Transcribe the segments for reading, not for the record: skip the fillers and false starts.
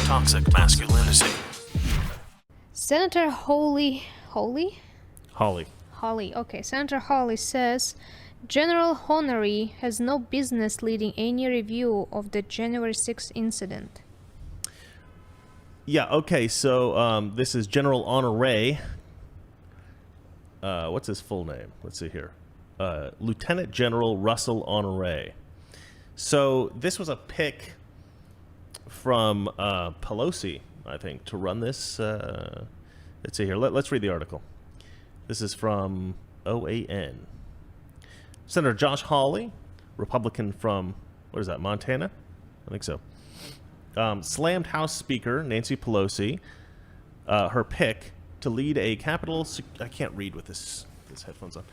Toxic Masculinity. Senator Hawley, okay. Senator Hawley says General Honoré has no business leading any review of the January 6th incident. Yeah, okay, so this is General Honoré. What's his full name? Let's see here. Lieutenant General Russell Honoré. So this was a pick from Pelosi, I think, to run this. Let's see here. Let's read the article. This is from OAN. Senator Josh Hawley, Republican from, what is that, Montana? I think so. Slammed House Speaker Nancy Pelosi, her pick to lead a I can't read with this headphones on.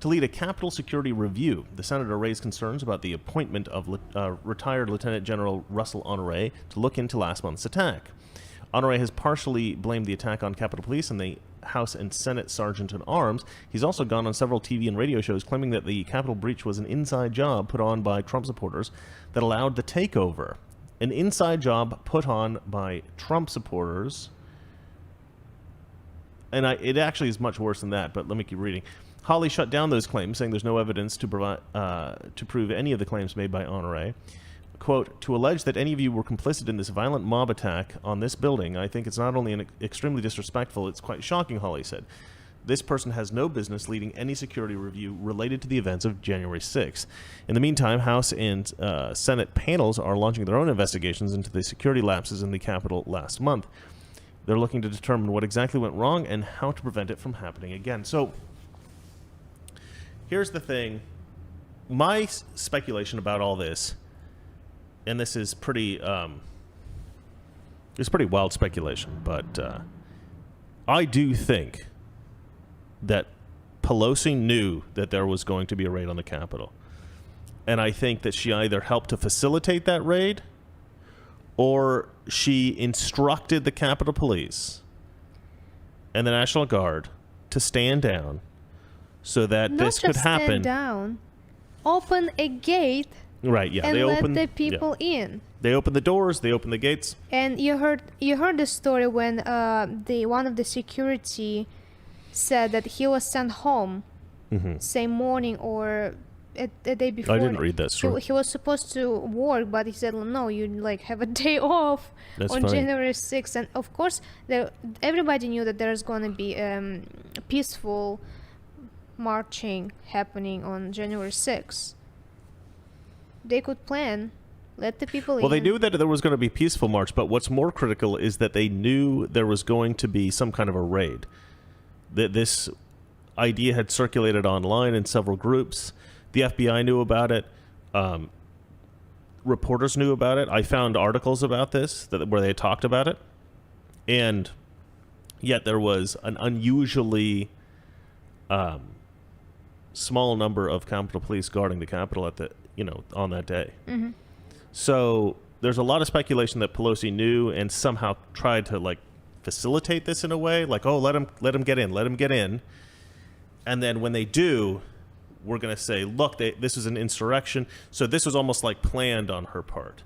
To lead a Capitol security review. The senator raised concerns about the appointment of retired Lieutenant General Russell Honoré to look into last month's attack. Honoré has partially blamed the attack on Capitol Police and the House and Senate Sergeant-at-Arms. He's also gone on several TV and radio shows claiming that the Capitol breach was an inside job put on by Trump supporters that allowed the takeover. An inside job put on by Trump supporters. And it actually is much worse than that, but let me keep reading. Hawley shut down those claims, saying there's no evidence to prove any of the claims made by Honoré. Quote, to allege that any of you were complicit in this violent mob attack on this building, I think it's not only extremely disrespectful, it's quite shocking, Hawley said. This person has no business leading any security review related to the events of January 6th. In the meantime, House and Senate panels are launching their own investigations into the security lapses in the Capitol last month. They're looking to determine what exactly went wrong and how to prevent it from happening again. So, here's the thing. My speculation about all this, and this is pretty, it's pretty wild speculation, but I do think that Pelosi knew that there was going to be a raid on the Capitol. And I think that she either helped to facilitate that raid or she instructed the Capitol Police and the National Guard to stand down so that this could happen. Not just stand down. Open a gate. Right, yeah. And let the people in. They opened the doors, they opened the gates. And you heard the story when one of the security said that he was sent home same morning or a day before. I didn't read that story. He was supposed to work, but he said, no, you have a day off. That's on funny. January 6th. And of course, everybody knew that there's going to be peaceful marching happening on January 6th. They could plan. Let the people in. Well, they knew that there was going to be peaceful march, but what's more critical is that they knew there was going to be some kind of a raid. That this idea had circulated online in several groups. The FBI knew about it. Reporters knew about it. I found articles about this where they talked about it. And yet there was an unusually small number of Capitol Police guarding the Capitol on that day. Mm-hmm. So there's a lot of speculation that Pelosi knew and somehow tried to facilitate this in a way, let him get in. And then when they do, we're going to say, look, this is an insurrection. So this was almost like planned on her part.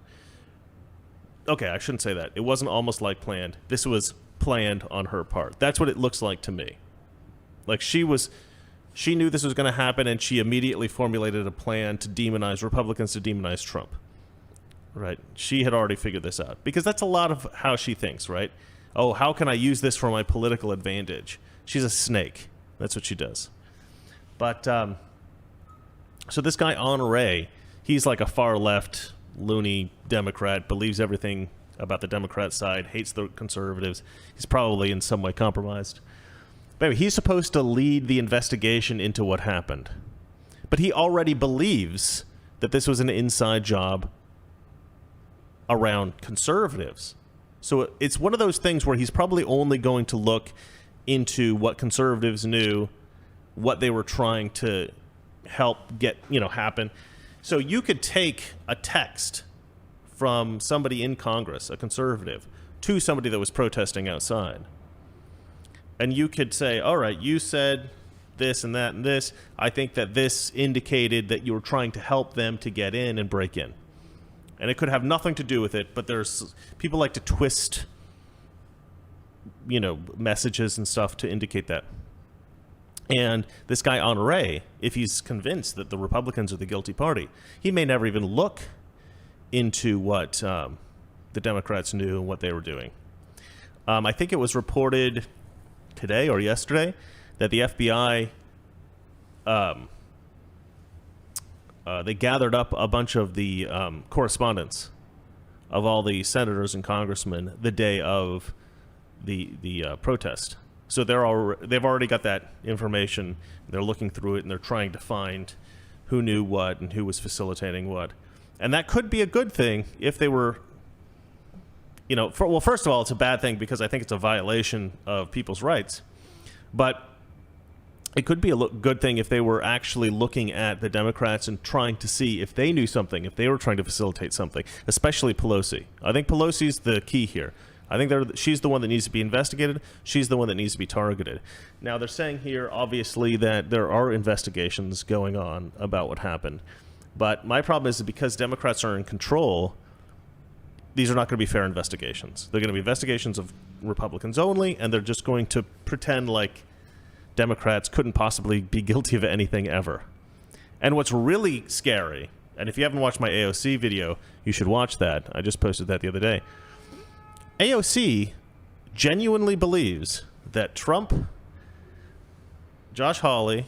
Okay, I shouldn't say that. It wasn't almost like planned. This was planned on her part. That's what it looks like to me. She knew this was going to happen, and she immediately formulated a plan to demonize Republicans, to demonize Trump. Right? She had already figured this out. Because that's a lot of how she thinks, right? Oh, how can I use this for my political advantage? She's a snake. That's what she does. But, so this guy, Honoré, he's like a far-left, loony Democrat, believes everything about the Democrat side, hates the conservatives. He's probably in some way compromised. But anyway, he's supposed to lead the investigation into what happened. But he already believes that this was an inside job around conservatives. So it's one of those things where he's probably only going to look into what conservatives knew, what they were trying to help get, happen. So you could take a text from somebody in Congress, a conservative, to somebody that was protesting outside. And you could say, all right, you said this and that and this. I think that this indicated that you were trying to help them to get in and break in. And it could have nothing to do with it, but there's people like to twist, messages and stuff to indicate that. And this guy Honoré, if he's convinced that the Republicans are the guilty party, he may never even look into what the Democrats knew and what they were doing. I think it was reported today or yesterday that the FBI, they gathered up a bunch of the correspondence of all the senators and congressmen the day of the protest. So they've already got that information. They're looking through it and they're trying to find who knew what and who was facilitating what. And that could be a good thing if they were, first of all, it's a bad thing because I think it's a violation of people's rights. But it could be a good thing if they were actually looking at the Democrats and trying to see if they knew something, if they were trying to facilitate something, especially Pelosi. I think Pelosi's the key here. I think she's the one that needs to be investigated. She's the one that needs to be targeted. Now, they're saying here, obviously, that there are investigations going on about what happened. But my problem is that because Democrats are in control, these are not going to be fair investigations. They're going to be investigations of Republicans only, and they're just going to pretend like Democrats couldn't possibly be guilty of anything ever. And what's really scary, and if you haven't watched my AOC video, you should watch that. I just posted that the other day. AOC genuinely believes that Trump, Josh Hawley,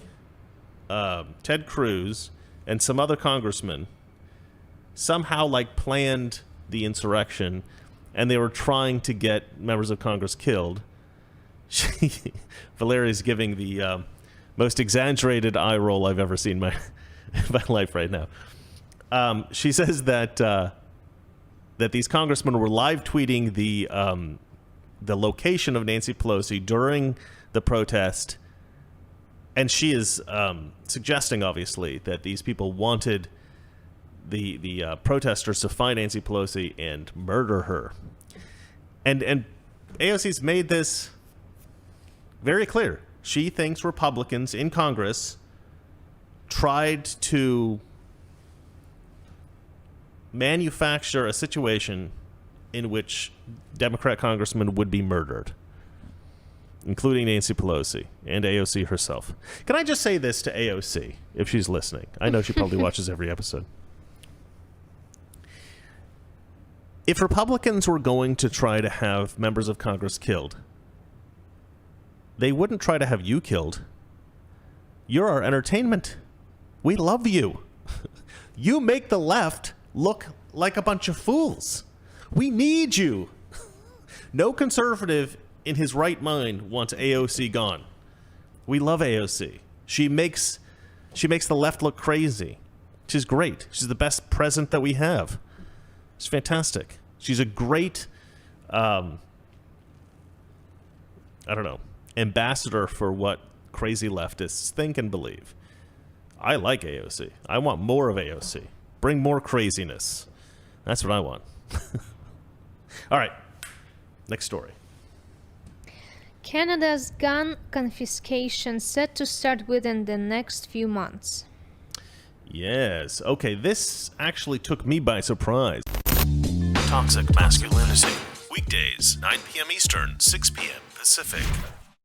Ted Cruz, and some other congressmen somehow planned the insurrection, and they were trying to get members of Congress killed. Valeria's giving the most exaggerated eye roll I've ever seen in my life right now. She says that these congressmen were live tweeting the location of Nancy Pelosi during the protest, and she is suggesting, obviously, that these people wanted the protesters to find Nancy Pelosi and murder her. And AOC's made this very clear. She thinks Republicans in Congress tried to manufacture a situation in which Democrat congressmen would be murdered, including Nancy Pelosi and AOC herself. Can I just say this to AOC, if she's listening? I know she probably watches every episode. If Republicans were going to try to have members of Congress killed, they wouldn't try to have you killed. You're our entertainment. We love you. You make the left look like a bunch of fools. We need you. No conservative in his right mind wants AOC gone. We love AOC. She makes the left look crazy. She's great. She's the best president that we have. She's fantastic. She's a great, ambassador for what crazy leftists think and believe. I like AOC. I want more of AOC. Bring more craziness. That's what I want. All right. Next story. Canada's gun confiscation set to start within the next few months. Yes. Okay, this actually took me by surprise. Toxic Masculinity. Weekdays, 9 p.m. Eastern, 6 p.m. Pacific.